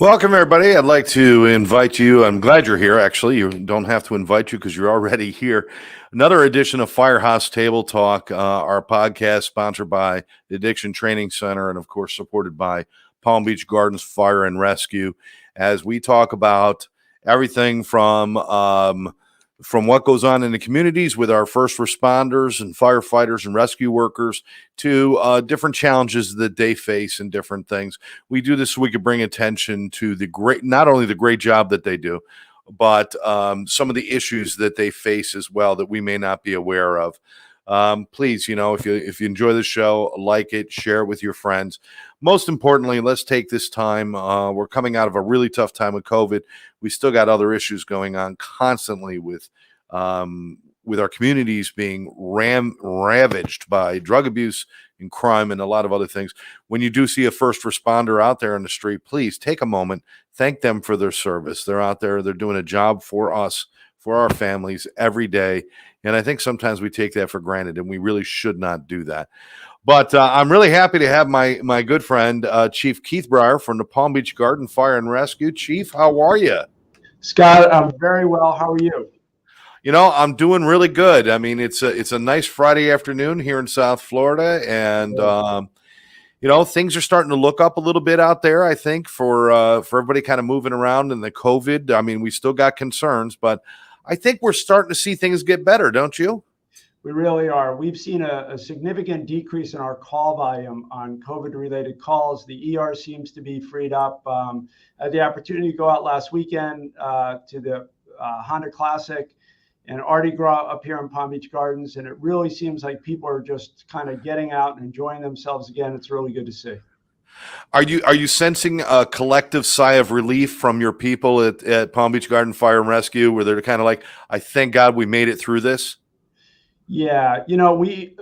Welcome, everybody. I'd like to invite you. I'm glad you're here. Actually, you don't have to invite you because you're already here. Another edition of Firehouse Table Talk, our podcast sponsored by the Addiction Training Center and, of course, supported by Palm Beach Gardens Fire and Rescue, as we talk about everything from what goes on in the communities with our first responders and firefighters and rescue workers to different challenges that they face and different things. We do this so we could bring attention to not only the great job that they do, but some of the issues that they face as well that we may not be aware of. Please, if you enjoy the show, like it, share it with your friends. Most importantly, let's take this time. We're coming out of a really tough time with COVID. We still got other issues going on constantly with our communities being ravaged by drug abuse and crime and a lot of other things. When you do see a first responder out there in the street, please take a moment, thank them for their service. They're out there, they're doing a job for us, for our families every day. And I think sometimes we take that for granted, and we really should not do that. But I'm really happy to have my good friend, Chief Keith Breyer from the Palm Beach Garden Fire and Rescue. Chief, how are you? Scott, I'm very well. How are you? I'm doing really good. I mean, it's a nice Friday afternoon here in South Florida, and things are starting to look up a little bit out there. I think for everybody kind of moving around in the COVID. I mean, we still got concerns, but I think we're starting to see things get better, don't you? We really are. We've seen a significant decrease in our call volume on COVID-related calls. The ER seems to be freed up. I had the opportunity to go out last weekend to the Honda Classic and Mardi Gras up here in Palm Beach Gardens, and it really seems like people are just kind of getting out and enjoying themselves again. It's really good to see. Are you sensing a collective sigh of relief from your people at Palm Beach Garden Fire and Rescue, where they're kind of like, I thank God we made it through this? Yeah, we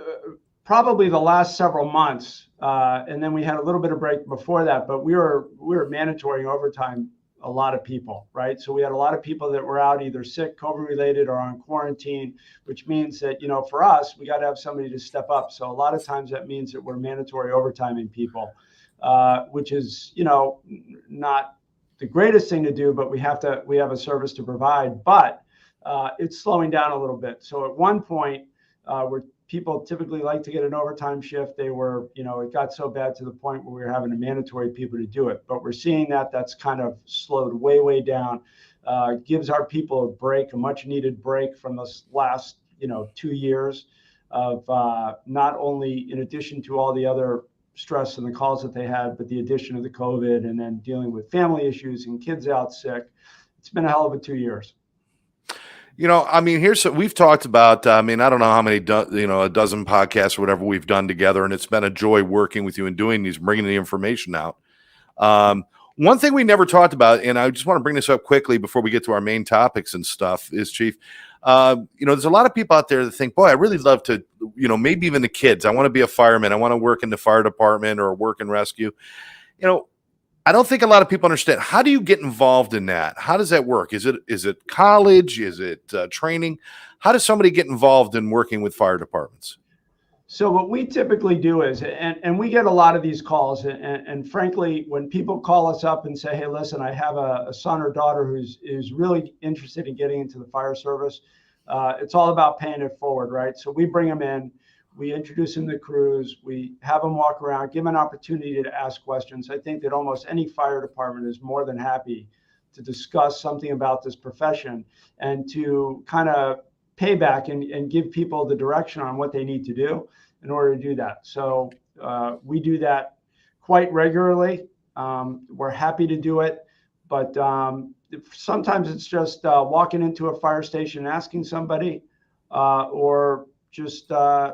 probably the last several months, and then we had a little bit of break before that, but we were mandatory overtime a lot of people, right? So we had a lot of people that were out either sick, COVID related, or on quarantine, which means that, for us, we got to have somebody to step up. So a lot of times that means that we're mandatory overtiming people, which is, not the greatest thing to do, but we have a service to provide, but it's slowing down a little bit. So at one point, where people typically like to get an overtime shift, they were, it got so bad to the point where we were having to mandatory people to do it. But we're seeing that's kind of slowed way down. Gives our people a break, a much needed break from this last, 2 years of not only in addition to all the other stress and the calls that they had, but the addition of the COVID and then dealing with family issues and kids out sick. It's been a hell of a 2 years. We've talked about, I don't know how many, a dozen podcasts or whatever we've done together, and it's been a joy working with you and doing these, bringing the information out. One thing we never talked about, and I just want to bring this up quickly before we get to our main topics and stuff, is, Chief, there's a lot of people out there that think, boy, I really love to, maybe even the kids, I want to be a fireman, I want to work in the fire department or work in rescue. I don't think a lot of people understand. How do you get involved in that? How does that work? Is it college? Is it training? How does somebody get involved in working with fire departments? So what we typically do is, and we get a lot of these calls, and frankly, when people call us up and say, hey, listen, I have a son or daughter who's really interested in getting into the fire service, it's all about paying it forward, right? So we bring them in. We introduce them to crews. We have them walk around, give them an opportunity to ask questions. I think that almost any fire department is more than happy to discuss something about this profession and to kind of pay back and give people the direction on what they need to do in order to do that. So we do that quite regularly. We're happy to do it, but sometimes it's just walking into a fire station, asking somebody, or just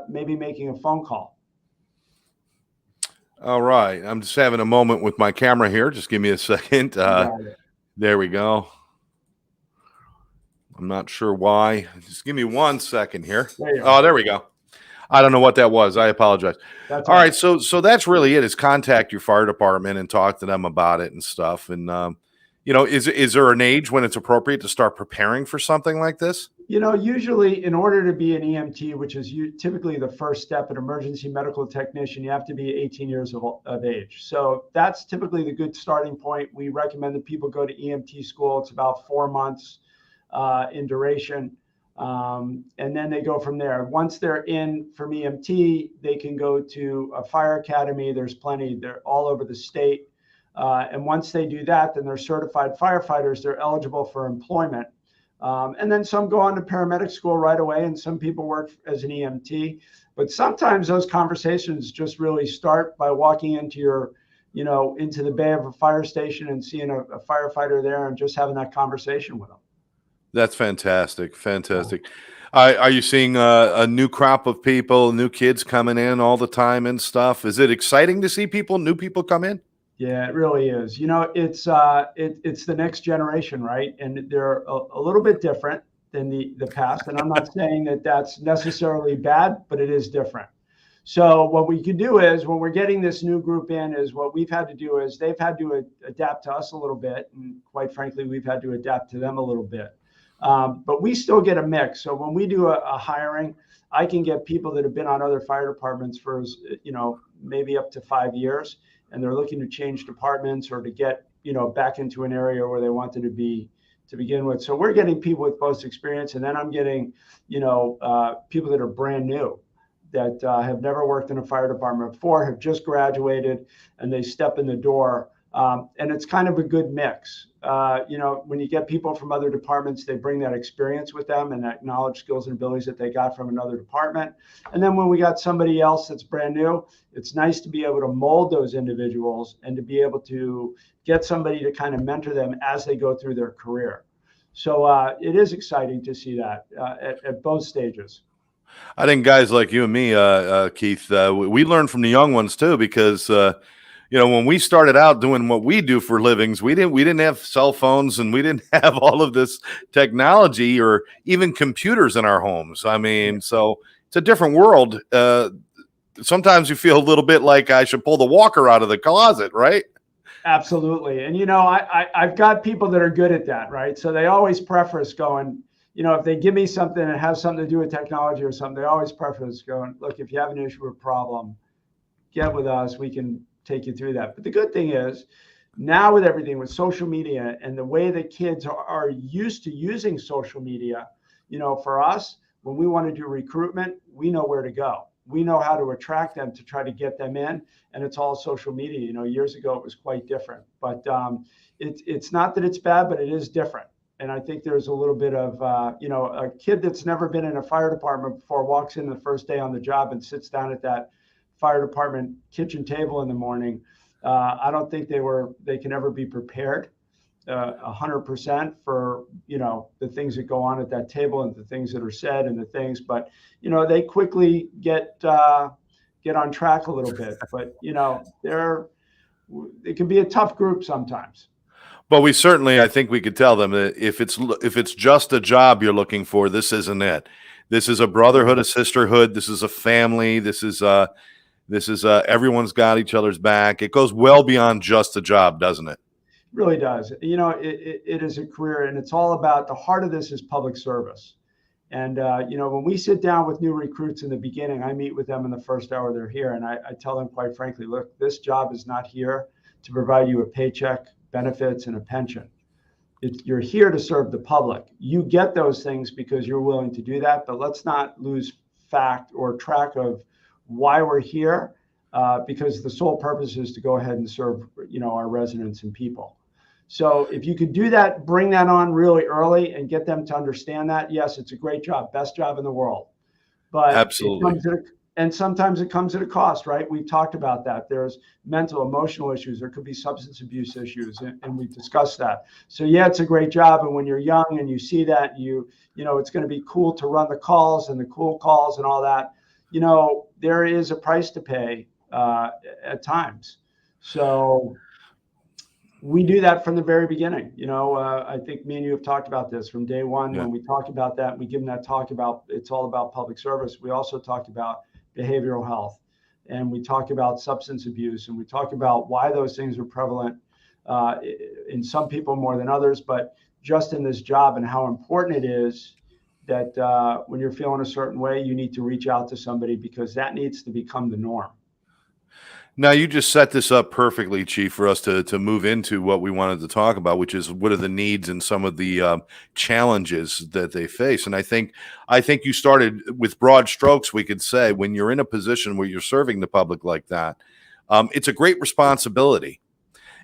maybe making a phone call. All right. I'm just having a moment with my camera here. Just give me a second. There we go. I'm not sure why. Just give me 1 second here. There we go. I don't know what that was. I apologize. All right. So that's really it, is contact your fire department and talk to them about it and stuff. And, is there an age when it's appropriate to start preparing for something like this? Usually in order to be an EMT, which is typically the first step, an emergency medical technician, you have to be 18 years of age. So that's typically the good starting point. We recommend that people go to EMT school. It's about 4 months in duration. And then they go from there. Once they're in from EMT, they can go to a fire academy. There's plenty. They're all over the state. And once they do that, then they're certified firefighters. They're eligible for employment. And then some go on to paramedic school right away, and some people work as an EMT. But sometimes those conversations just really start by walking into into the bay of a fire station and seeing a firefighter there and just having that conversation with them. That's fantastic. Fantastic. Are you seeing a new crop of people, new kids coming in all the time and stuff? Is it exciting to see new people come in? Yeah, it really is. It's the next generation, right? And they're a little bit different than the past. And I'm not saying that that's necessarily bad, but it is different. So what we can do is, when we're getting this new group in, is what we've had to do is they've had to adapt to us a little bit, and quite frankly, we've had to adapt to them a little bit. But we still get a mix. So when we do a hiring, I can get people that have been on other fire departments for maybe up to 5 years, and they're looking to change departments or to get back into an area where they wanted to be to begin with. So we're getting people with post experience, and then I'm getting people that are brand new, that have never worked in a fire department before, have just graduated, and they step in the door. And it's kind of a good mix. When you get people from other departments, they bring that experience with them and that knowledge, skills, and abilities that they got from another department. And then when we got somebody else that's brand new, it's nice to be able to mold those individuals and to be able to get somebody to kind of mentor them as they go through their career. So it is exciting to see that at both stages. I think guys like you and me, Keith, we learn from the young ones too, because when we started out doing what we do for livings, we didn't have cell phones, and we didn't have all of this technology or even computers in our homes. I mean, so it's a different world. Sometimes you feel a little bit like I should pull the walker out of the closet, right? Absolutely. And I've got people that are good at that, right? So they always preface going, if they give me something that has something to do with technology or something, they always preface going, look, if you have an issue or problem, get with us. We can take you through that. But the good thing is, now with everything, with social media and the way that kids are used to using social media, for us, when we want to do recruitment, we know where to go. We know how to attract them to try to get them in, and it's all social media. Years ago it was quite different, but it's not that it's bad, but it is different. And I think there's a little bit of, a kid that's never been in a fire department before walks in the first day on the job and sits down at that fire department kitchen table in the morning. I don't think they can ever be prepared 100% for the things that go on at that table and the things that are said and the things, but they quickly get on track a little bit. But it can be a tough group sometimes. But I think we could tell them that if it's just a job you're looking for, this isn't it. This is a brotherhood, a sisterhood. This is a family. This is everyone's got each other's back. It goes well beyond just a job, doesn't it? It really does. It is a career, and it's all about, the heart of this is public service. And when we sit down with new recruits in the beginning, I meet with them in the first hour they're here, and I tell them, quite frankly, look, this job is not here to provide you a paycheck, benefits, and a pension. You're here to serve the public. You get those things because you're willing to do that, but let's not lose fact or track of why we're here, because the sole purpose is to go ahead and serve our residents and people. So if you could do that, bring that on really early and get them to understand that, yes, it's a great job, best job in the world. But absolutely, and sometimes it comes at a cost, right? We've talked about that. There's mental, emotional issues. There could be substance abuse issues, and we've discussed that. So yeah, it's a great job. And when you're young and you see that, it's going to be cool to run the calls and the cool calls and all that. There is a price to pay at times. So we do that from the very beginning. I think me and you have talked about this from day one. When we talked about that, we give them that talk about it's all about public service. We also talked about behavioral health, and we talk about substance abuse, and we talk about why those things are prevalent in some people more than others, but just in this job, and how important it is that when you're feeling a certain way, you need to reach out to somebody, because that needs to become the norm. Now, you just set this up perfectly, Chief, for us to move into what we wanted to talk about, which is what are the needs and some of the challenges that they face. And I think you started with broad strokes. We could say when you're in a position where you're serving the public like that, it's a great responsibility,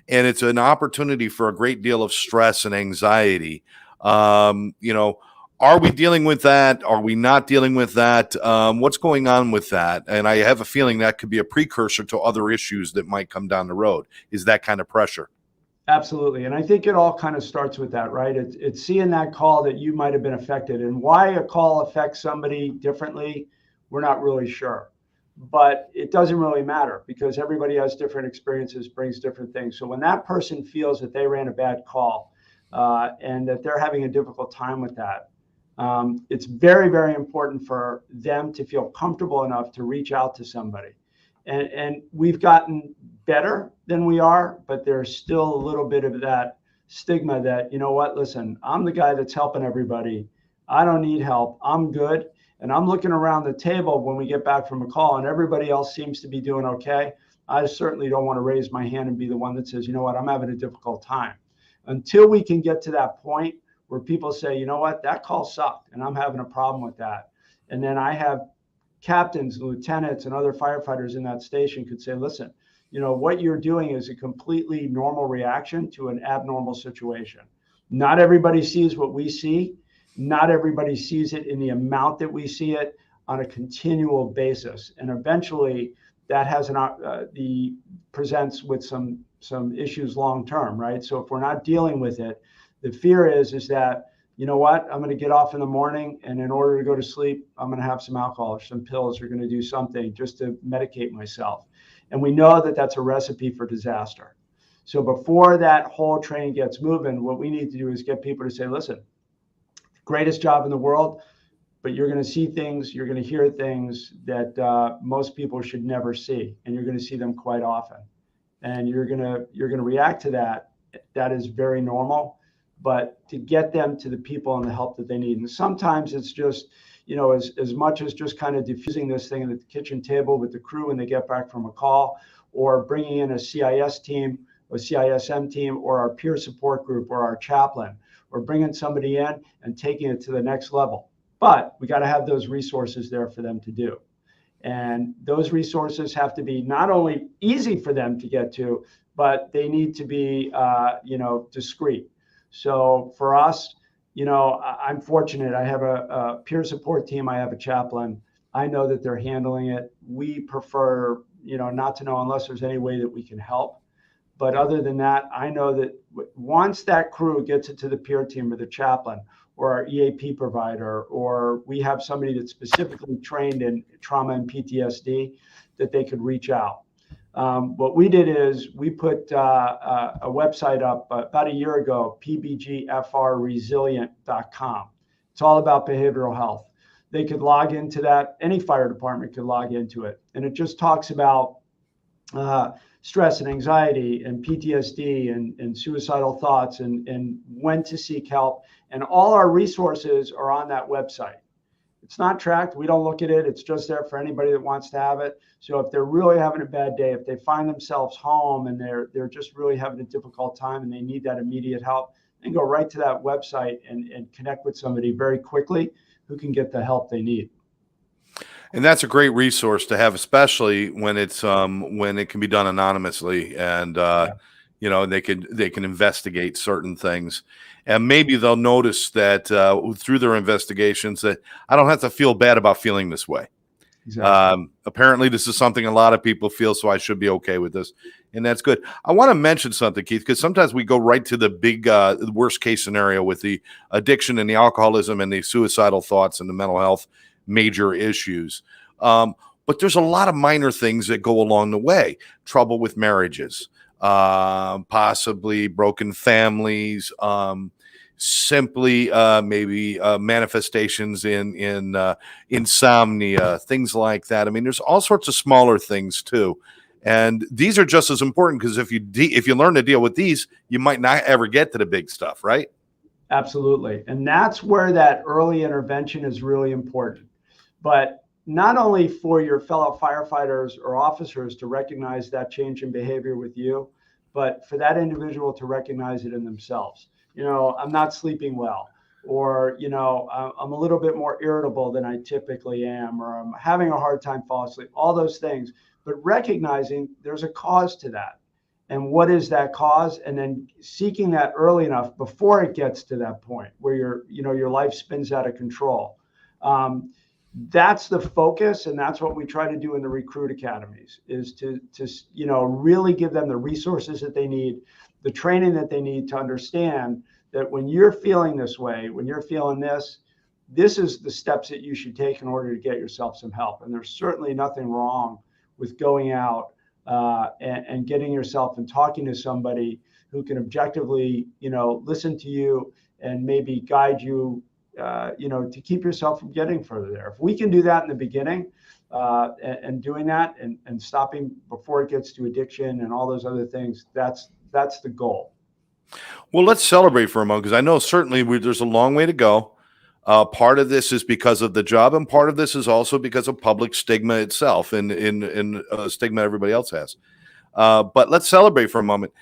and it's an opportunity for a great deal of stress and anxiety. You know, are we dealing with that? Are we not dealing with that? What's going on with that? And I have a feeling that could be a precursor to other issues that might come down the road. Is that kind of pressure? Absolutely. And I think it all kind of starts with that, right? It's seeing that call that you might have been affected, and why a call affects somebody differently, we're not really sure. But it doesn't really matter, because everybody has different experiences, brings different things. So when that person feels that they ran a bad call and that they're having a difficult time with that, it's very, very important for them to feel comfortable enough to reach out to somebody. And we've gotten better than we are, but there's still a little bit of that stigma that, you know what, listen, I'm the guy that's helping everybody. I don't need help. I'm good. And I'm looking around the table when we get back from a call and everybody else seems to be doing okay. I certainly don't want to raise my hand and be the one that says, you know what, I'm having a difficult time. Until we can get to that point where people say, you know what, that call sucked and I'm having a problem with that. And then I have captains, lieutenants, and other firefighters in that station could say, listen, you know, what you're doing is a completely normal reaction to an abnormal situation. Not everybody sees what we see. Not everybody sees it in the amount that we see it on a continual basis. And eventually that has presents with some issues long term, right? So if we're not dealing with it, the fear is that, you know what, I'm going to get off in the morning, and in order to go to sleep, I'm going to have some alcohol or some pills, or going to do something just to medicate myself. And we know that that's a recipe for disaster. So before that whole train gets moving, what we need to do is get people to say, listen, greatest job in the world, but you're going to see things, you're going to hear things that most people should never see, and you're going to see them quite often. And you're going to react to that. That is very normal. But to get them to the people and the help that they need. And sometimes it's just, you know, as much as just kind of diffusing this thing at the kitchen table with the crew when they get back from a call, or bringing in a CIS team, a CISM team, or our peer support group, or our chaplain, or bringing somebody in and taking it to the next level. But we got to have those resources there for them to do. And those resources have to be not only easy for them to get to, but they need to be, discreet. So for us, you know, I'm fortunate. I have a peer support team. I have a chaplain. I know that they're handling it. We prefer, you know, not to know unless there's any way that we can help. But other than that, I know that once that crew gets it to the peer team or the chaplain or our EAP provider, or we have somebody that's specifically trained in trauma and PTSD, that they could reach out. What we did is we put a website up about a year ago, pbgfrresilient.com. It's all about behavioral health. They could log into that. Any fire department could log into it. And it just talks about stress and anxiety and PTSD and suicidal thoughts and when to seek help. And all our resources are on that website. It's not tracked. We don't look at it. It's just there for anybody that wants to have it. So if they're really having a bad day, if they find themselves home and they're just really having a difficult time and they need that immediate help, then go right to that website and connect with somebody very quickly who can get the help they need. And that's a great resource to have, especially when it's when it can be done anonymously, and you know, they can investigate certain things, and maybe they'll notice that through their investigations that I don't have to feel bad about feeling this way. Exactly. Apparently, this is something a lot of people feel, so I should be okay with this, and that's good. I want to mention something, Keith, because sometimes we go right to the big worst case scenario with the addiction and the alcoholism and the suicidal thoughts and the mental health major issues. But there's a lot of minor things that go along the way. Trouble with marriages, possibly broken families, simply maybe manifestations in insomnia, things like that. I mean, there's all sorts of smaller things too. And these are just as important, because if you learn to deal with these, you might not ever get to the big stuff, right? Absolutely. And that's where that early intervention is really important. But not only for your fellow firefighters or officers to recognize that change in behavior with you, but for that individual to recognize it in themselves. I'm not sleeping well, or, I'm a little bit more irritable than I typically am, or I'm having a hard time falling asleep, all those things. But recognizing there's a cause to that. And what is that cause? And then seeking that early enough before it gets to that point where your life spins out of control. That's the focus, and that's what we try to do in the recruit academies, is to really give them the resources that they need, the training that they need to understand that when you're feeling this way, when you're feeling this is the steps that you should take in order to get yourself some help. And there's certainly nothing wrong with going out and getting yourself and talking to somebody who can objectively, listen to you and maybe guide you, to keep yourself from getting further there. If we can do that in the beginning, and doing that and stopping before it gets to addiction and all those other things, that's the goal. Well, let's celebrate for a moment, because I know certainly there's a long way to go. Part of this is because of the job, and part of this is also because of public stigma itself and in stigma everybody else has. But let's celebrate for a moment.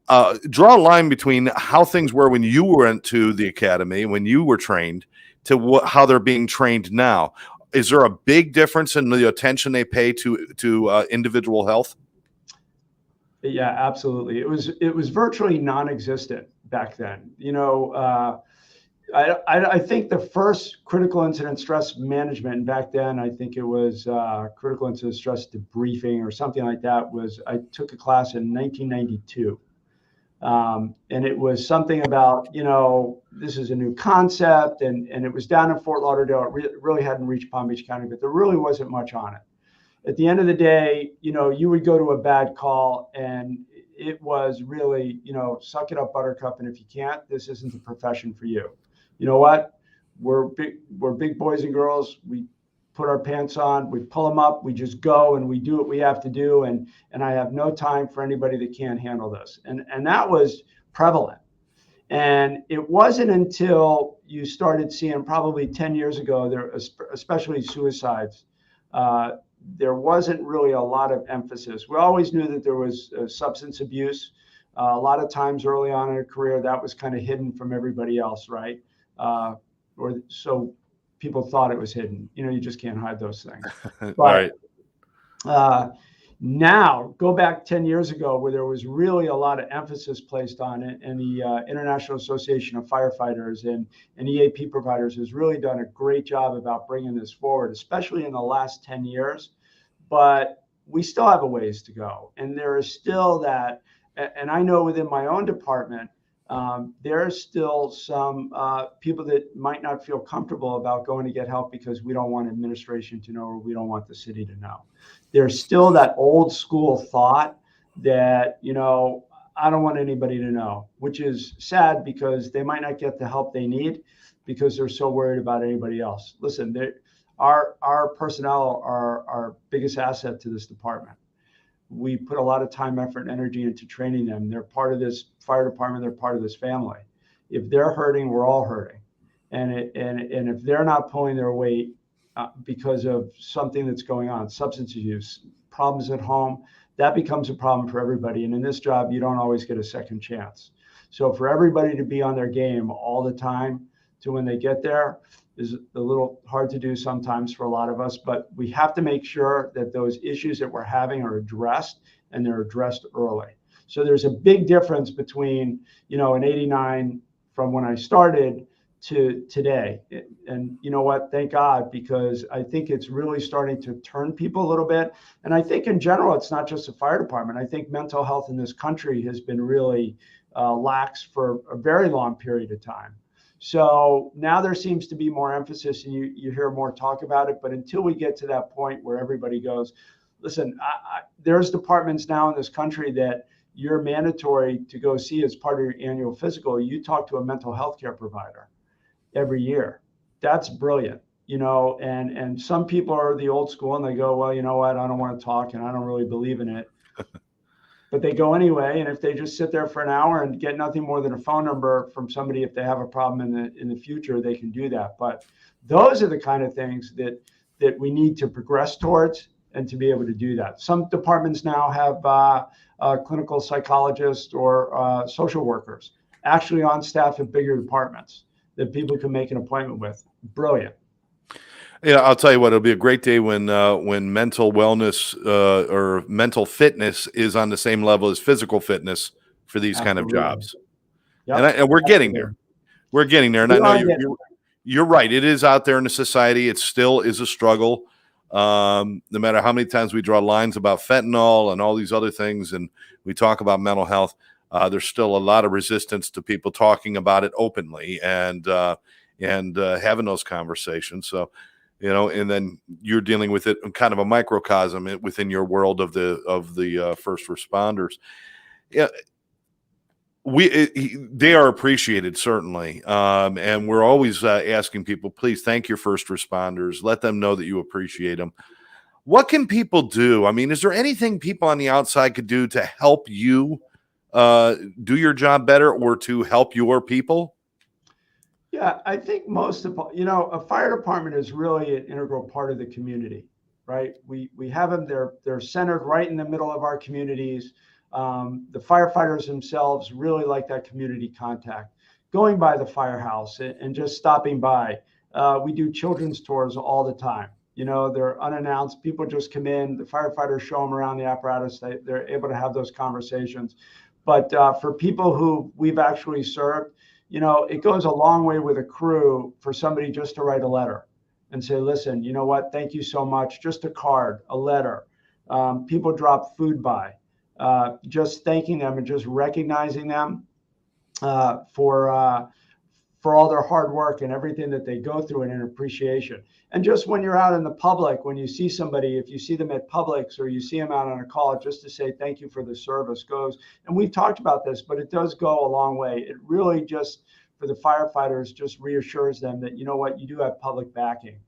Draw a line between how things were when you went to the academy, when you were trained, to how they're being trained now. Is there a big difference in the attention they pay to individual health? Yeah, absolutely. It was virtually non-existent back then. I think the first critical incident stress management back then, I think it was critical incident stress debriefing or something like that, I took a class in 1992. And it was something about, this is a new concept, and it was down in Fort Lauderdale. It really hadn't reached Palm Beach County, but there really wasn't much on it. At the end of the day, you would go to a bad call, and it was really, suck it up, buttercup. And if you can't, this isn't the profession for you. You know what? We're big boys and girls. We put our pants on, we pull them up, we just go and we do what we have to do. And I have no time for anybody that can't handle this. And that was prevalent. And it wasn't until you started seeing, probably 10 years ago, there, especially suicides, there wasn't really a lot of emphasis. We always knew that there was substance abuse. A lot of times early on in a career, that was kind of hidden from everybody else, right? Or so people thought it was hidden. You just can't hide those things. But Right. Now, go back 10 years ago, where there was really a lot of emphasis placed on it, and the International Association of Firefighters and EAP providers has really done a great job about bringing this forward, especially in the last 10 years. But we still have a ways to go. And there is still that, and I know within my own department, there are still some people that might not feel comfortable about going to get help because we don't want administration to know, or we don't want the city to know. There's still that old school thought that, I don't want anybody to know, which is sad, because they might not get the help they need because they're so worried about anybody else. Listen, our personnel are our biggest asset to this department. We put a lot of time, effort, and energy into training them. They're part of this fire department. They're part of this family. If they're hurting, we're all hurting. And if they're not pulling their weight because of something that's going on, substance use, problems at home, that becomes a problem for everybody. And in this job, you don't always get a second chance. So for everybody to be on their game all the time to when they get there is a little hard to do sometimes for a lot of us, but we have to make sure that those issues that we're having are addressed, and they're addressed early. So there's a big difference between, an 89 from when I started to today. And you know what? Thank God, because I think it's really starting to turn people a little bit. And I think in general, it's not just the fire department. I think mental health in this country has been really lax for a very long period of time. So now there seems to be more emphasis, and you hear more talk about it. But until we get to that point where everybody goes, listen, there's departments now in this country that you're mandatory to go see as part of your annual physical. You talk to a mental health care provider every year. That's brilliant, and some people are the old school, and they go, well, you know what, I don't want to talk, and I don't really believe in it. but they go anyway. And if they just sit there for an hour and get nothing more than a phone number from somebody, if they have a problem in the future, they can do that. But those are the kind of things that we need to progress towards, and to be able to do that. Some departments now have clinical psychologists or social workers actually on staff at bigger departments that people can make an appointment with. Brilliant. Yeah, I'll tell you what, it'll be a great day when mental wellness or mental fitness is on the same level as physical fitness for these kind of Absolutely. jobs. Yep. And we're getting there. We're getting there. And I know you're right. It is out there in the society. It still is a struggle. No matter how many times we draw lines about fentanyl and all these other things, and we talk about mental health, there's still a lot of resistance to people talking about it openly and having those conversations. So, and then you're dealing with it in kind of a microcosm within your world of the first responders. Yeah, they are appreciated, certainly, and we're always asking people, please thank your first responders. Let them know that you appreciate them. What can people do? I mean, is there anything people on the outside could do to help you do your job better, or to help your people? Yeah, I think most of a fire department is really an integral part of the community, right? We have them. They're centered right in the middle of our communities. The firefighters themselves really like that community contact, going by the firehouse and just stopping by. We do children's tours all the time. They're unannounced. People just come in. The firefighters show them around the apparatus. They're able to have those conversations. But for people who we've actually served, it goes a long way with a crew for somebody just to write a letter and say, listen, you know what? Thank you so much. Just a card, a letter. People drop food by. Just thanking them and just recognizing them for all their hard work and everything that they go through, and an appreciation. And just when you're out in the public, when you see somebody, if you see them at Publix or you see them out on a call, just to say thank you for the service goes. And we've talked about this, but it does go a long way. It really just, for the firefighters, just reassures them that, you know what, you do have public backing.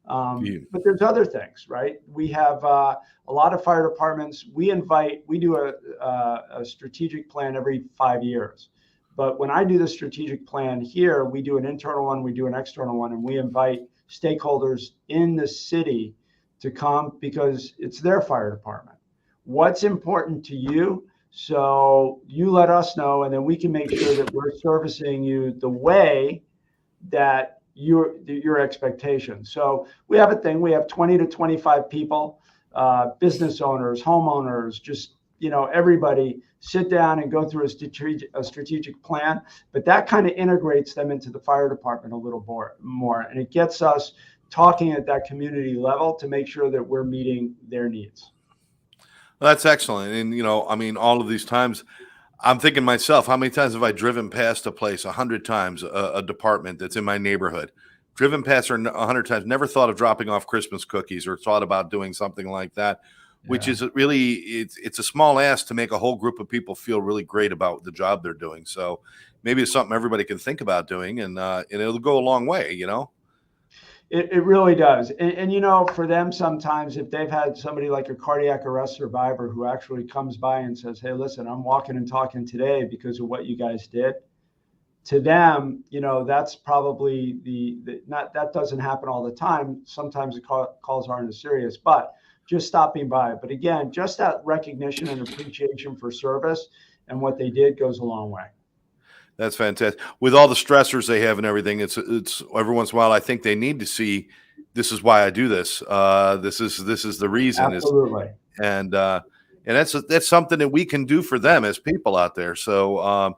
But there's other things, right? We have a lot of fire departments. We do a strategic plan every 5 years. But when I do the strategic plan here, we do an internal one, we do an external one, and we invite stakeholders in the city to come because it's their fire department. What's important to you? So you let us know, and then we can make sure that we're servicing you the way that your expectations. So we have a thing. We have 20 to 25 people, business owners, homeowners, just everybody sit down and go through a strategic plan. But that kind of integrates them into the fire department a little more, and it gets us talking at that community level to make sure that we're meeting their needs. Well, that's excellent. And I mean, all of these times, I'm thinking myself, how many times have I driven past a place 100 times, a department that's in my neighborhood, driven past her 100 times, never thought of dropping off Christmas cookies or thought about doing something like that, which is really, it's a small ask to make a whole group of people feel really great about the job they're doing. So maybe it's something everybody can think about doing, and it'll go a long way, It really does. And for them, sometimes if they've had somebody like a cardiac arrest survivor who actually comes by and says, hey, listen, I'm walking and talking today because of what you guys did, to them, that's probably that doesn't happen all the time. Sometimes the calls aren't as serious, but just stopping by. But again, just that recognition and appreciation for service and what they did goes a long way. That's fantastic. With all the stressors they have and everything, it's every once in a while, I think they need to see, this is why I do this. This is the reason. Absolutely. And that's something that we can do for them as people out there. So,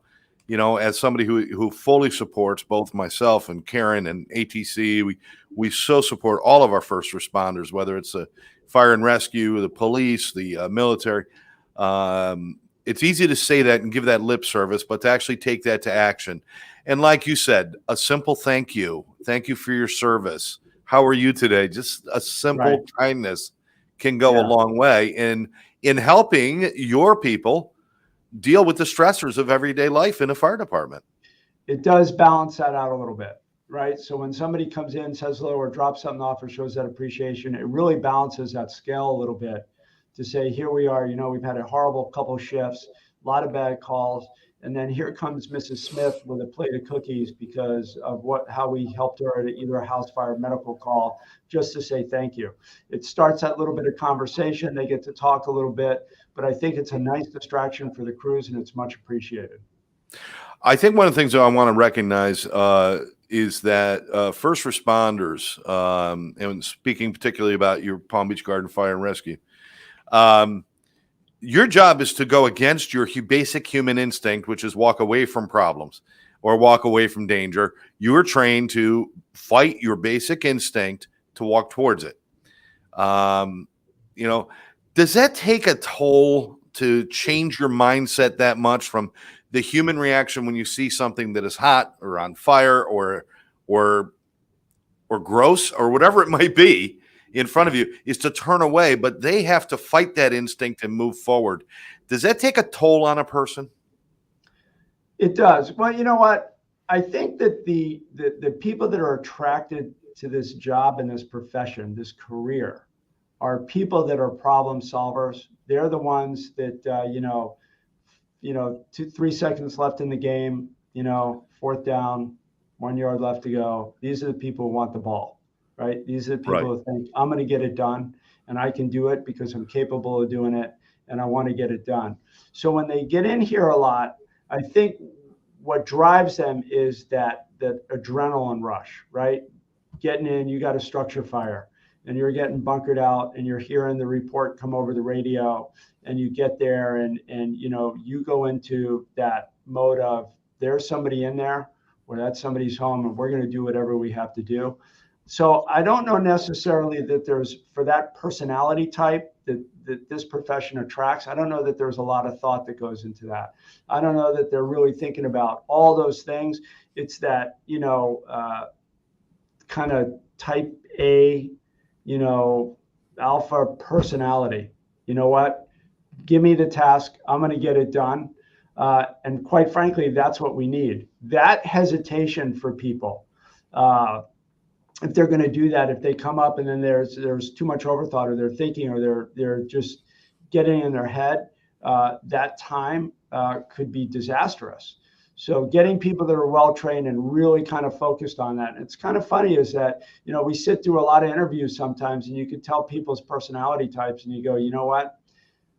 as somebody who fully supports both myself and Karen and ATC, we so support all of our first responders, whether it's a fire and rescue, the police, the military. It's easy to say that and give that lip service, but to actually take that to action. And like you said, a simple thank you. Thank you for your service. How are you today? Just a simple kindness can go a long way in helping your people deal with the stressors of everyday life in a fire department. It does balance that out a little bit, right? So when somebody comes in, says hello, or drops something off or shows that appreciation, it really balances that scale a little bit to say, here we are, we've had a horrible couple of shifts, a lot of bad calls. And then here comes Mrs. Smith with a plate of cookies because of how we helped her at either a house fire or medical call, just to say thank you. It starts that little bit of conversation. They get to talk a little bit, but I think it's a nice distraction for the crews, and it's much appreciated. I think one of the things that I want to recognize is that first responders, and speaking particularly about your Palm Beach Garden Fire and Rescue, your job is to go against your basic human instinct, which is walk away from problems or walk away from danger. You are trained to fight your basic instinct to walk towards it. Does that take a toll to change your mindset that much from the human reaction when you see something that is hot or on fire or gross or whatever it might be in front of you, is to turn away, but they have to fight that instinct and move forward? Does that take a toll on a person? It does. Well, you know what? I think that the people that are attracted to this job and this profession, this career, are people that are problem solvers. They're the ones that, 3 seconds left in the game, 4th down, 1 yard left to go. These are the people who want the ball, right? These are the people who think, I'm going to get it done, and I can do it because I'm capable of doing it, and I want to get it done. So when they get in here a lot, I think what drives them is that adrenaline rush, right? Getting in, you got a structure fire, and you're getting bunkered out, and you're hearing the report come over the radio, and you get there, and you go into that mode of, there's somebody in there, or that's somebody's home, and we're going to do whatever we have to do. So I don't know necessarily that there's, for that personality type that this profession attracts, I don't know that there's a lot of thought that goes into that. I don't know that they're really thinking about all those things. It's that, kind of type A, alpha personality. You know what? Give me the task. I'm going to get it done. And quite frankly, that's what we need. That hesitation for people. If they're going to do that, if they come up and then there's too much overthought, or they're thinking, or they're just getting in their head, that time could be disastrous. So getting people that are well trained and really kind of focused on that. And it's kind of funny is that, we sit through a lot of interviews sometimes, and you could tell people's personality types, and you go, you know what?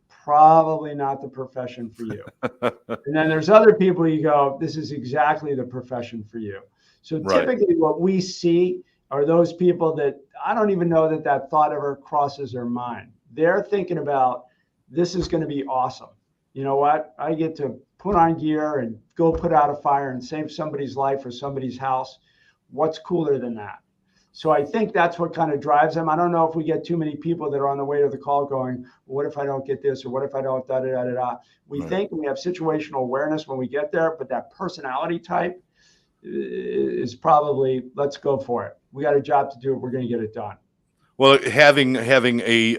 Probably not the profession for you. And then there's other people you go, this is exactly the profession for you. So typically what we see are those people that I don't even know that thought ever crosses their mind. They're thinking about, this is going to be awesome. You know what? I get to put on gear and go put out a fire and save somebody's life or somebody's house. What's cooler than that? So I think that's what kind of drives them. I don't know if we get too many people that are on the way to the call going, what if I don't get this, or what if I don't da da da da da. We think we have situational awareness when we get there, but that personality type is probably, let's go for it. We got a job to do. We're going to get it done. Well, having a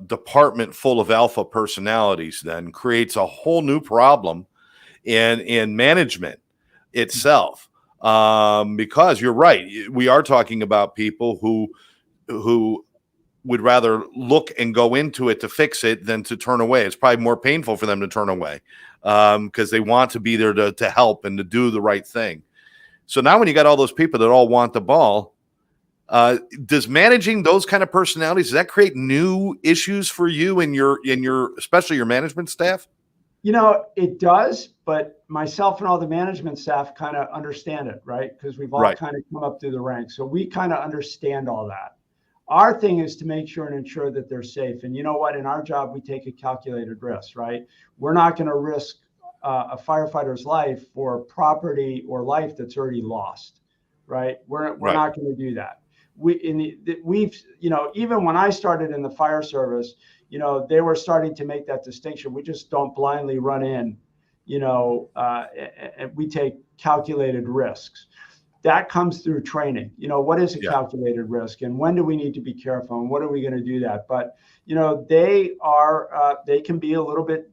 department full of alpha personalities then creates a whole new problem in management itself. Because you're right, we are talking about people who would rather look and go into it to fix it than to turn away. It's probably more painful for them to turn away because they want to be there to help and to do the right thing. So now when you got all those people that all want the ball, does managing those kind of personalities, does that create new issues for you and your especially your management staff? It does, but myself and all the management staff kind of understand it, right? Because we've all kind of come up through the ranks. So we kind of understand all that. Our thing is to make sure and ensure that they're safe. And you know what? In our job, we take a calculated risk, right? We're not going to risk a firefighter's life for property or life that's already lost, right? We're not going to do that. Even when I started in the fire service, they were starting to make that distinction. We just don't blindly run in, and we take calculated risks. That comes through training. What is a calculated risk, and when do we need to be careful, and what are we going to do that? But, they can be a little bit,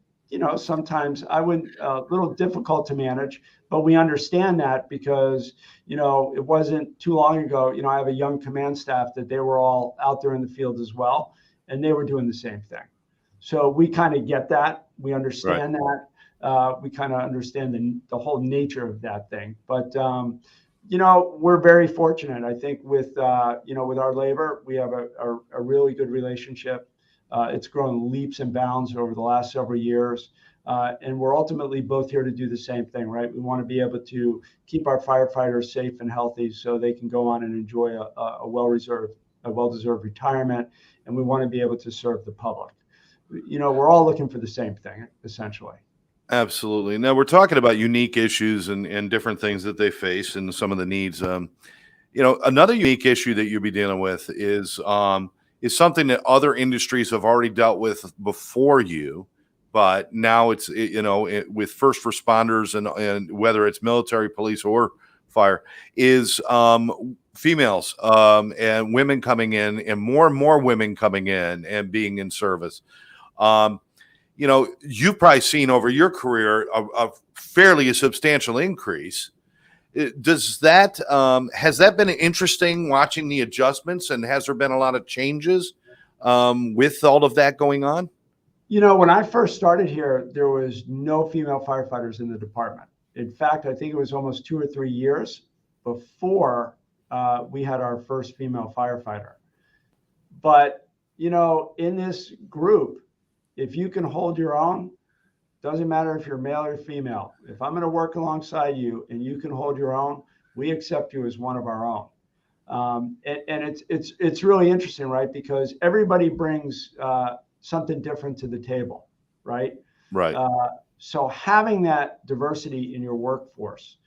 sometimes a little difficult to manage, but we understand that because, it wasn't too long ago, I have a young command staff that they were all out there in the field as well. and they were doing the same thing. So we kind of get that. We Right. understand that. We kind of understand the whole nature of that thing. But we're very fortunate. I think with with our labor, we have a really good relationship. It's grown leaps and bounds over the last several years. And we're ultimately both here to do the same thing, right? We want to be able to keep our firefighters safe and healthy so they can go on and enjoy a well-deserved retirement. And we want to be able to serve the public. We're all looking for the same thing, essentially. Absolutely. Now we're talking about unique issues and different things that they face and some of the needs. Another unique issue that you'll be dealing with is something that other industries have already dealt with before you, but now with first responders and whether it's military, police, or fire, is females and women coming in, and more women coming in and being in service. You've probably seen over your career a fairly substantial increase. Has that been interesting watching the adjustments, and has there been a lot of changes with all of that going on? When I first started here, there was no female firefighters in the department. In fact, I think it was almost 2 or 3 years before we had our first female firefighter. But, in this group, if you can hold your own, doesn't matter if you're male or female. If I'm going to work alongside you and you can hold your own, we accept you as one of our own. And it's really interesting, right? Because everybody brings something different to the table, right? Right. So having that diversity in your workforce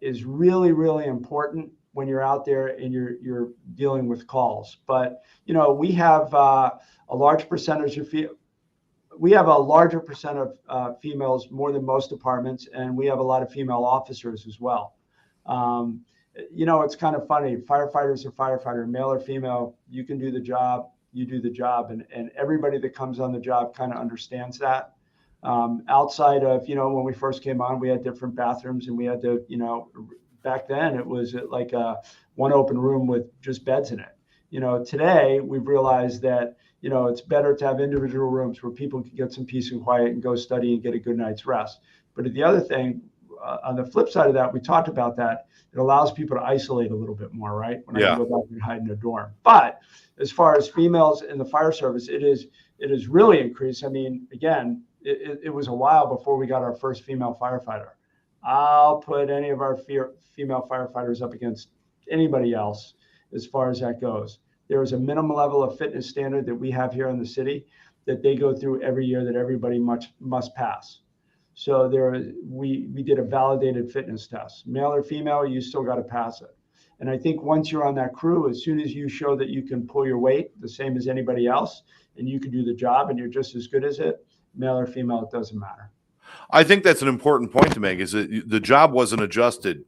is really, really important when you're out there and you're dealing with calls. But we have a large percentage of we have a larger percent of females, more than most departments, and we have a lot of female officers as well. It's kind of funny. Firefighters are firefighter, male or female. You can do the job. You do the job, and everybody that comes on the job kind of understands that. Outside of when we first came on, we had different bathrooms, and we had to back then it was like one open room with just beds in it. Today we've realized that it's better to have individual rooms where people can get some peace and quiet and go study and get a good night's rest. But the other thing, on the flip side of that, we talked about that. It allows people to isolate a little bit more, right? When I can go back and hide in a dorm. But as far as females in the fire service, it is really increased. I mean, again, it was a while before we got our first female firefighter. I'll put any of our female firefighters up against anybody else as far as that goes. There is a minimum level of fitness standard that we have here in the city that they go through every year that everybody must pass. So we did a validated fitness test. Male or female, you still got to pass it. And I think once you're on that crew, as soon as you show that you can pull your weight the same as anybody else, and you can do the job and you're just as good as it, male or female, it doesn't matter. I think that's an important point to make, is that the job wasn't adjusted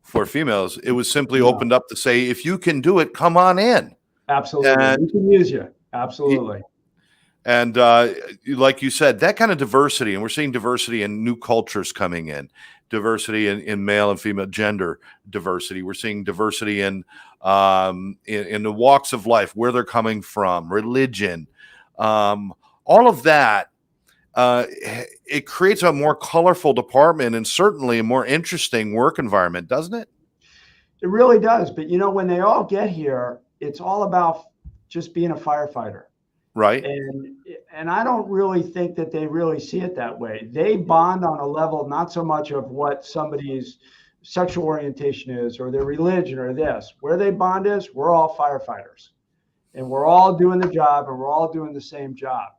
for females. It was simply opened up to say, if you can do it, come on in. Absolutely. We can use you. Absolutely. And like you said, that kind of diversity, and we're seeing diversity in new cultures coming in, diversity in male and female gender diversity. We're seeing diversity in the walks of life, where they're coming from, religion, all of that. It creates a more colorful department and certainly a more interesting work environment, doesn't it? It really does. But when they all get here, it's all about just being a firefighter. Right. And I don't really think that they really see it that way. They bond on a level, not so much of what somebody's sexual orientation is or their religion or this. Where they bond is, we're all firefighters and we're all doing the job and we're all doing the same job.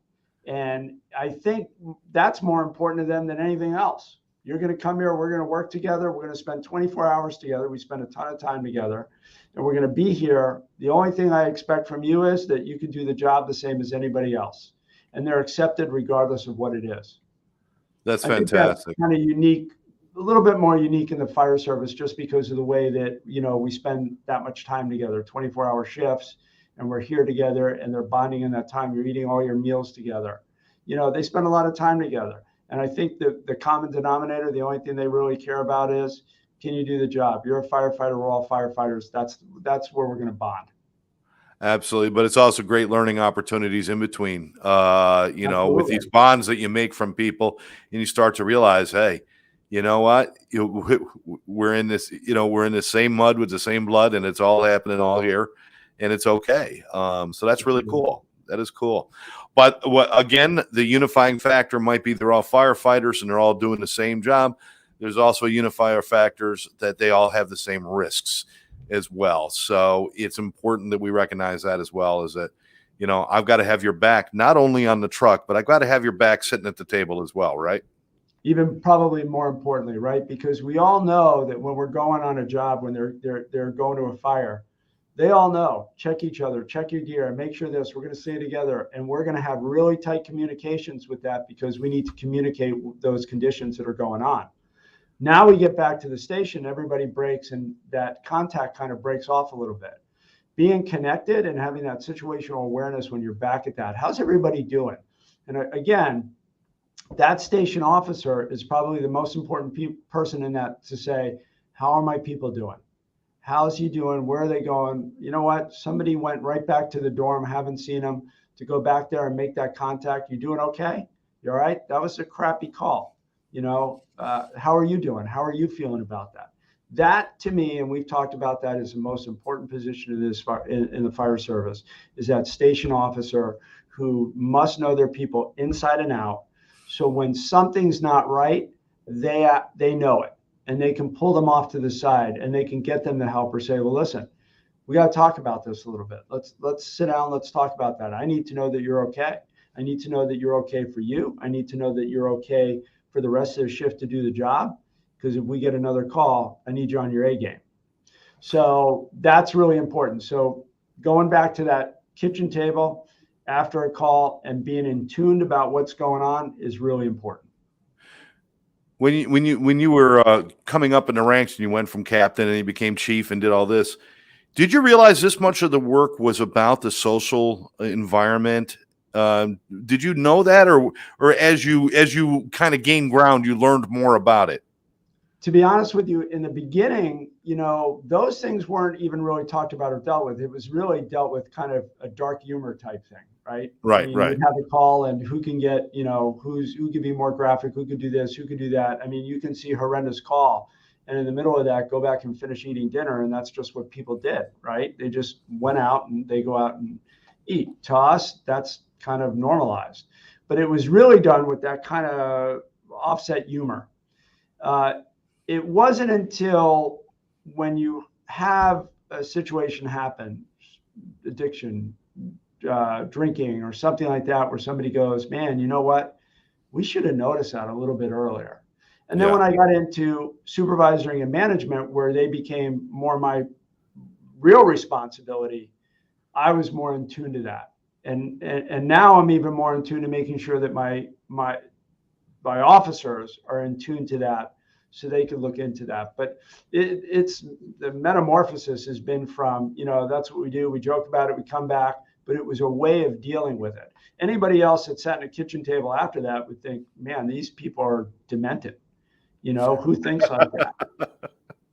And I think that's more important to them than anything else. You're going to come here, we're going to work together, we're going to spend 24 hours together, we spend a ton of time together, and we're going to be here. The only thing I expect from you is that you can do the job the same as anybody else. And they're accepted regardless of what it is. That's fantastic. fantastic. That's kind of unique, a little bit more unique in the fire service, just because of the way that, we spend that much time together, 24-hour shifts, and we're here together and they're bonding in that time. You're eating all your meals together. They spend a lot of time together. And I think that the common denominator, the only thing they really care about is, can you do the job? You're a firefighter. We're all firefighters. That's where we're going to bond. Absolutely, but it's also great learning opportunities in between. With these Absolutely. bonds that you make from people, and you start to realize, hey, you know what? We're in this. We're in the same mud with the same blood, and it's all happening all here, and it's okay. So that's really Absolutely. cool. That is cool. But again, the unifying factor might be they're all firefighters and they're all doing the same job. There's also unifier factors that they all have the same risks as well. So it's important that we recognize that as well, is that, I've got to have your back, not only on the truck, but I've got to have your back sitting at the table as well, right? Even probably more importantly, right? Because we all know that when we're going on a job, when they're going to a fire, they all know, check each other, check your gear, and make sure this, we're going to stay together. And we're going to have really tight communications with that because we need to communicate those conditions that are going on. Now we get back to the station, everybody breaks, and that contact kind of breaks off a little bit. Being connected and having that situational awareness when you're back at that. How's everybody doing? And again, that station officer is probably the most important person in that, to say, how are my people doing? How's he doing? Where are they going? You know what? Somebody went right back to the dorm, haven't seen them, to go back there and make that contact. You doing okay? You all right? That was a crappy call. How are you doing? How are you feeling about that? That, to me, and we've talked about that, is the most important position in the fire service, is that station officer who must know their people inside and out. So when something's not right, they know it, and they can pull them off to the side, and they can get them the help, or say, well, listen, we got to talk about this a little bit. Let's sit down. Let's talk about that. I need to know that you're okay. I need to know that you're okay for you. I need to know that you're okay for the rest of the shift to do the job. Because if we get another call, I need you on your A game. So that's really important. So going back to that kitchen table after a call and being in tuned about what's going on is really important. When you were coming up in the ranks and you went from captain and you became chief and did all this, did you realize this much of the work was about the social environment? Did you know that, or as you kind of gained ground, you learned more about it? To be honest with you, in the beginning, those things weren't even really talked about or dealt with. It was really dealt with kind of a dark humor type thing, right? I Right, mean, right. we'd have a call, and who can get, who could be more graphic, who could do this, who could do that. I mean, you can see horrendous call, and in the middle of that, go back and finish eating dinner, and that's just what people did, right? They just went out and they go out and eat. To us, that's kind of normalized, but it was really done with that kind of offset humor. It wasn't until when you have a situation happen, addiction, drinking, or something like that, where somebody goes, man, you know what? We should have noticed that a little bit earlier. And then Yeah. when I got into supervisory and management, where they became more my real responsibility, I was more in tune to that. And now I'm even more in tune to making sure that my officers are in tune to that, so they can look into that. But it's the metamorphosis has been from, that's what we do. We joke about it, we come back, but it was a way of dealing with it. Anybody else that sat at a kitchen table after that would think, man, these people are demented. Who thinks like that?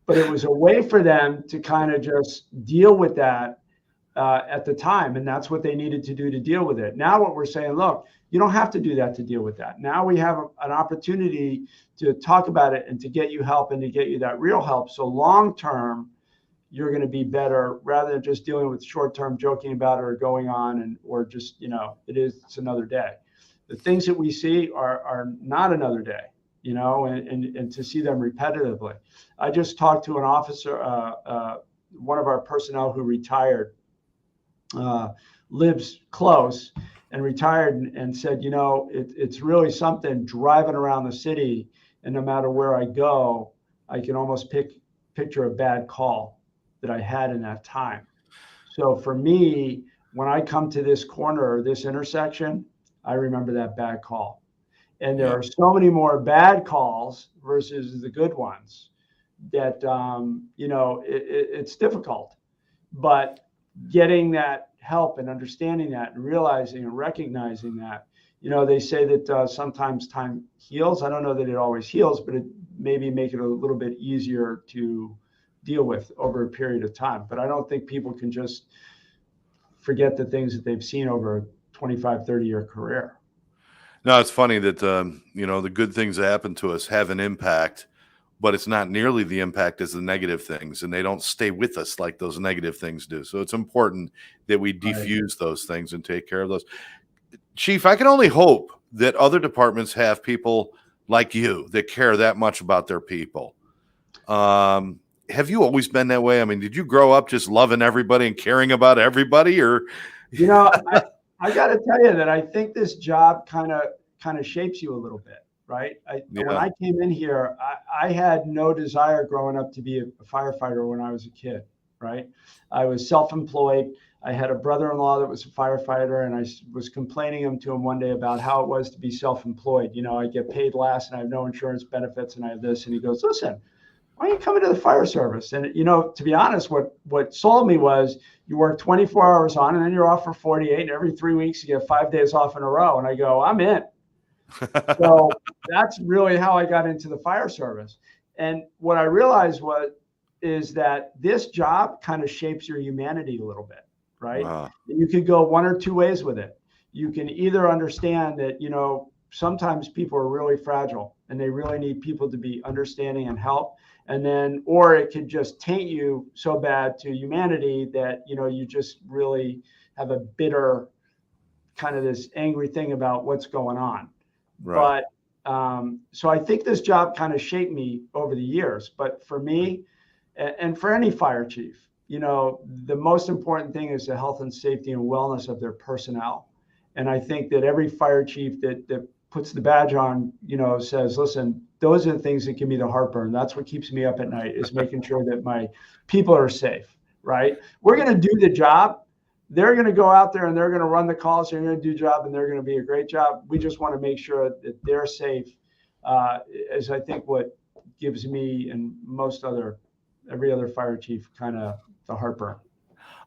But it was a way for them to kind of just deal with that at the time. And that's what they needed to do to deal with it. Now what we're saying, look, you don't have to do that to deal with that. Now we have an opportunity to talk about it and to get you help and to get you that real help. So long term, you're going to be better, rather than just dealing with short term joking about it or going on, or just, it's another day. The things that we see are not another day, and to see them repetitively. I just talked to an officer, one of our personnel who retired, lives close and retired, and said, it's really something driving around the city, and no matter where I go, I can almost picture a bad call that I had in that time. So for me, when I come to this corner or this intersection, I remember that bad call. And there Yeah. are so many more bad calls versus the good ones that, it's difficult. But getting that help and understanding that and realizing and recognizing that, they say that sometimes time heals. I don't know that it always heals, but it maybe make it a little bit easier to deal with over a period of time. But I don't think people can just forget the things that they've seen over a 25, 30-year career. No, it's funny that the good things that happen to us have an impact, but it's not nearly the impact as the negative things, and they don't stay with us like those negative things do. So it's important that we defuse those things and take care of those. Chief, I can only hope that other departments have people like you that care that much about their people. Have you always been that way? I mean, did you grow up just loving everybody and caring about everybody, or? I got to tell you that I think this job kind of shapes you a little bit, right? When I came in here, I had no desire growing up to be a firefighter when I was a kid, right? I was self-employed. I had a brother-in-law that was a firefighter, and I was complaining to him one day about how it was to be self-employed. I get paid less, and I have no insurance benefits, and I have this. And he goes, "Listen, why are you coming to the fire service?" And to be honest, what sold me was you work 24 hours on, and then you're off for 48. And every 3 weeks you get 5 days off in a row. And I go, I'm in. So that's really how I got into the fire service. And what I realized is that this job kind of shapes your humanity a little bit, right? You could go one or two ways with it. You can either understand that, sometimes people are really fragile and they really need people to be understanding and help. And then, or it could just taint you so bad to humanity that, you just really have a bitter kind of this angry thing about what's going on. Right. But so I think this job kind of shaped me over the years. But for me, and for any fire chief, the most important thing is the health and safety and wellness of their personnel. And I think that every fire chief that puts the badge on, says, listen, those are the things that give me the heartburn. That's what keeps me up at night, is making sure that my people are safe, right? We're going to do the job. They're going to go out there and they're going to run the calls. They're going to do the job, and they're going to be a great job. We just want to make sure that they're safe, is I think what gives me and every other fire chief kind of the heartburn.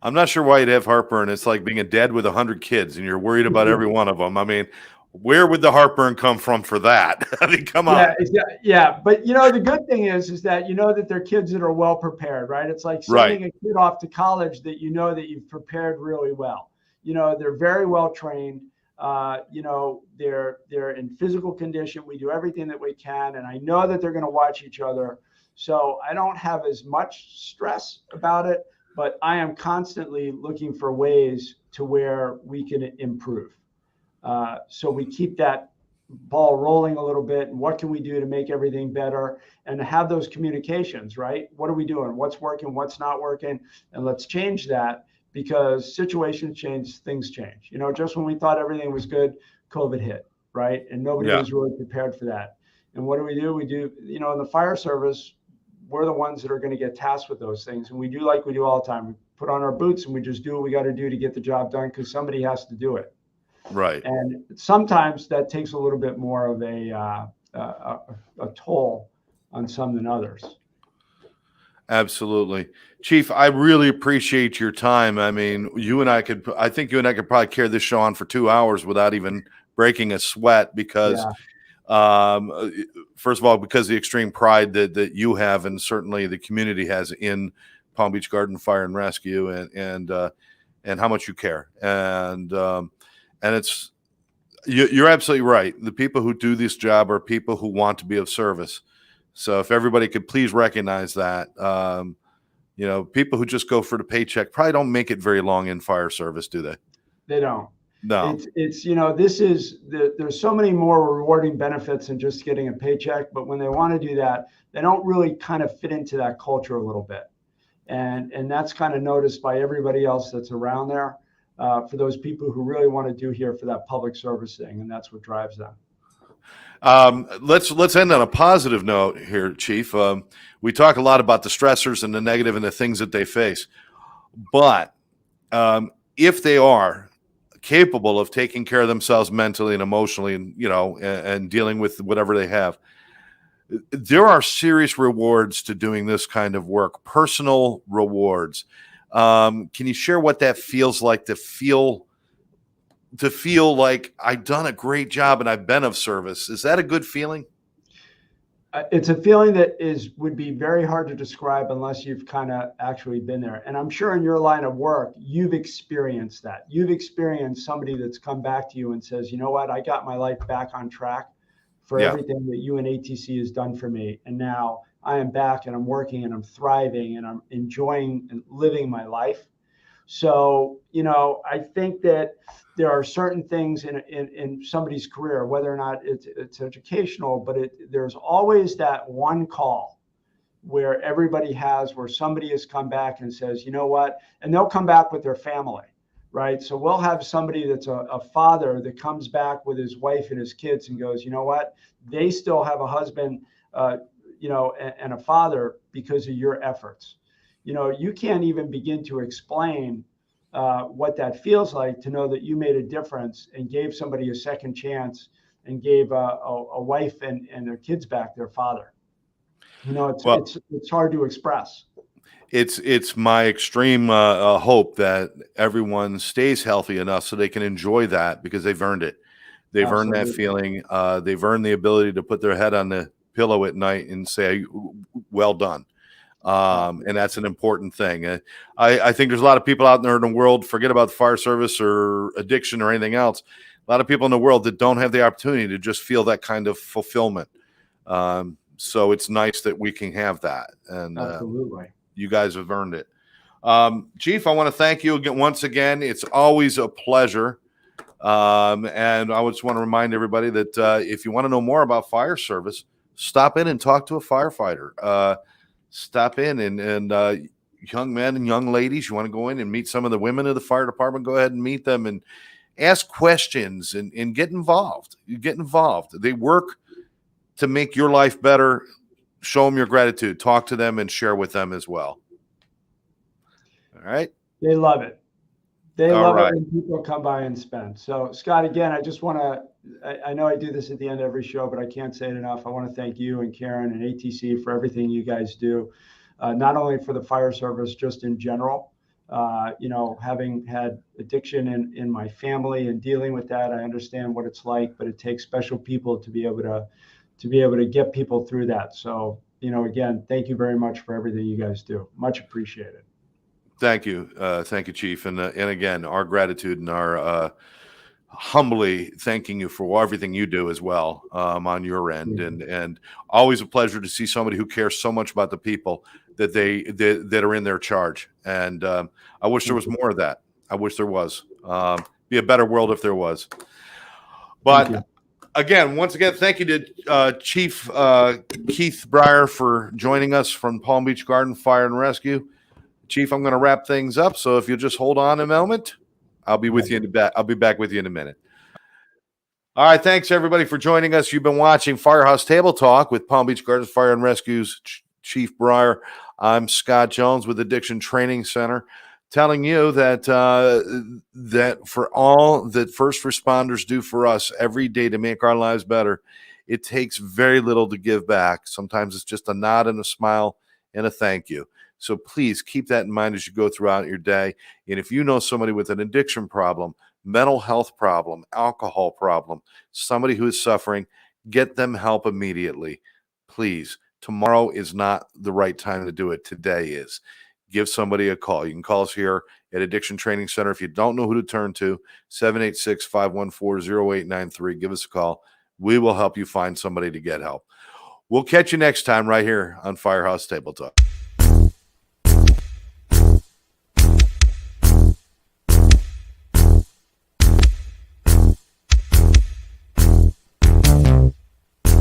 I'm not sure why you'd have heartburn. It's like being a dad with 100 kids and you're worried about every one of them. I mean, where would the heartburn come from for that? I mean, come on. Yeah. But the good thing is that that they're kids that are well prepared, right? It's like sending a kid off to college that that you've prepared really well. They're very well trained. They're in physical condition. We do everything that we can, and I know that they're going to watch each other. So I don't have as much stress about it, but I am constantly looking for ways to where we can improve. So we keep that ball rolling a little bit. And what can we do to make everything better, and to have those communications, right? What are we doing? What's working? What's not working? And let's change that, because situations change, things change. Just when we thought everything was good, COVID hit, right? And nobody was really prepared for that. And what do? We do, in the fire service, we're the ones that are going to get tasked with those things. And we do like we do all the time. We put on our boots and we just do what we got to do to get the job done, because somebody has to do it. Right. And sometimes that takes a little bit more of a toll on some than others. Absolutely. Chief, I really appreciate your time. I mean, I think you and I could probably carry this show on for 2 hours without even breaking a sweat, because first of all, because of the extreme pride that you have, and certainly the community has, in Palm Beach Garden Fire and Rescue, and how much you care. And it's, you're absolutely right. The people who do this job are people who want to be of service. So if everybody could please recognize that, people who just go for the paycheck probably don't make it very long in fire service, do they? They don't. No. It's there's so many more rewarding benefits than just getting a paycheck. But when they want to do that, they don't really kind of fit into that culture a little bit. And that's kind of noticed by everybody else that's around there. For those people who really want to do here for that public service thing, and that's what drives them. Let's end on a positive note here, Chief. We talk a lot about the stressors and the negative and the things that they face, but if they are capable of taking care of themselves mentally and emotionally, and dealing with whatever they have, there are serious rewards to doing this kind of work, personal rewards. Can you share what that feels like, to feel like I've done a great job and I've been of service? Is that a good feeling? It's a feeling that would be very hard to describe unless you've kind of actually been there. And I'm sure in your line of work, you've experienced that. You've experienced somebody that's come back to you and says, you know what, I got my life back on track for Yeah. everything that you and ATC has done for me. And now I am back and I'm working and I'm thriving and I'm enjoying and living my life. So, I think that there are certain things in somebody's career, whether or not it's educational, but there's always that one call where where somebody has come back and says, you know what, and they'll come back with their family, right? So we'll have somebody that's a father that comes back with his wife and his kids and goes, you know what, they still have a husband, and a father because of your efforts. You can't even begin to explain what that feels like to know that you made a difference and gave somebody a second chance and gave a wife and their kids back their father. Well, It's hard to express. it's my extreme hope that everyone stays healthy enough so they can enjoy that because they've earned it. They've earned that feeling. They've earned the ability to put their head on the pillow at night and say, well done. And that's an important thing. I think there's a lot of people out there in the world, forget about the fire service or addiction or anything else. A lot of people in the world that don't have the opportunity to just feel that kind of fulfillment. So it's nice that we can have that. And Absolutely. You guys have earned it. Chief, I want to thank you again once again. It's always a pleasure. And I just want to remind everybody that if you want to know more about fire service, stop in and talk to a firefighter. Stop in and young men and young ladies, you want to go in and meet some of the women of the fire department, go ahead and meet them and ask questions and get involved. You get involved. They work to make your life better. Show them your gratitude. Talk to them and share with them as well. All right. They love it. They All love right. it when people come by and spend. So, Scott, again, I just want to, I know I do this at the end of every show, but I can't say it enough. I want to thank you and Karen and ATC for everything you guys do, not only for the fire service, just in general. Having had addiction in my family and dealing with that, I understand what it's like, but it takes special people to be able to get people through that. So, again, thank you very much for everything you guys do. Much appreciated. Thank you, Chief, and again, our gratitude and our humbly thanking you for everything you do as well on your end, and always a pleasure to see somebody who cares so much about the people that that are in their charge. And I wish there was more of that. I wish there was. Be a better world if there was. But again, once again, thank you to Chief Keith Breyer for joining us from Palm Beach Garden Fire and Rescue. Chief, I'm going to wrap things up. So if you'll just hold on a moment, I'll be with you I'll be back with you in a minute. All right. Thanks everybody for joining us. You've been watching Firehouse Table Talk with Palm Beach Gardens Fire and Rescue's Chief Breyer. I'm Scott Jones with Addiction Training Center, telling you that that for all that first responders do for us every day to make our lives better, it takes very little to give back. Sometimes it's just a nod and a smile and a thank you. So please keep that in mind as you go throughout your day. And if you know somebody with an addiction problem, mental health problem, alcohol problem, somebody who is suffering, get them help immediately. Please. Tomorrow is not the right time to do it. Today is. Give somebody a call. You can call us here at Addiction Training Center. If you don't know who to turn to, 786-514-0893. Give us a call. We will help you find somebody to get help. We'll catch you next time right here on Firehouse Table Talk.